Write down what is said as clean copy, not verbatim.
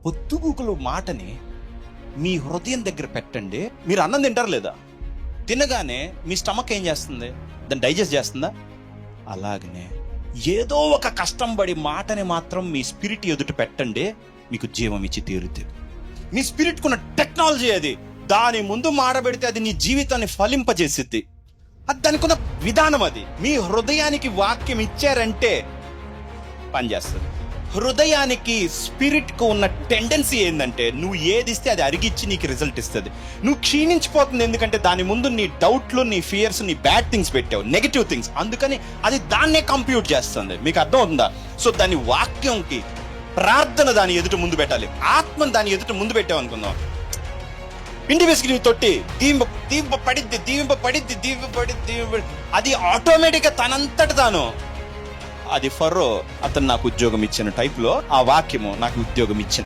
పొద్దుగూకులు మాటని మీ హృదయం దగ్గర పెట్టండి. మీరు అన్నం తింటారు లేదా? తినగానే మీ స్టమక్ ఏం చేస్తుంది? దాన్ని డైజెస్ట్ చేస్తుందా? అలాగనే ఏదో ఒక కష్టం పడి మాటని మాత్రం మీ స్పిరిట్ ఎదుట పెట్టండి, మీకు జీవం ఇచ్చి తీరుతుంది. మీ స్పిరిట్ కున్న టెక్నాలజీ అది. దాని ముందు మాడబెడితే అది నీ జీవితాన్ని ఫలింపజేసిద్ది. అది దానికి ఉన్న విధానం అది. మీ హృదయానికి వాక్యం ఇచ్చారంటే పనిచేస్తుంది. హృదయానికి స్పిరిట్ కు ఉన్న టెండెన్సీ ఏంటంటే నువ్వు ఏది ఇస్తే అది అరిగిచ్చి నీకు రిజల్ట్ ఇస్తుంది. నువ్వు క్షీణించిపోతుంది ఎందుకంటే దాని ముందు నీ డౌట్లు, నీ ఫియర్స్, నీ బ్యాడ్ థింగ్స్ పెట్టావు, నెగటివ్ థింగ్స్. అందుకని అది దాన్నే కంప్యూట్ చేస్తుంది. మీకు అర్థం అవుతుందా? సో దాని వాక్యంకి ప్రార్థన దాని ఎదుట ముందు పెట్టాలి. ఆత్మను దాని ఎదుట ముందు పెట్టావు అనుకుందాం. పిండి వేసుకుని తొట్టి దీవింపబడిద్ది, అది ఆటోమేటిక్గా తనంతట తాను. అది ఫరో అతను నాకు ఉద్యోగం ఇచ్చిన టైప్లో ఆ వాక్యము నాకు ఉద్యోగం ఇచ్చిన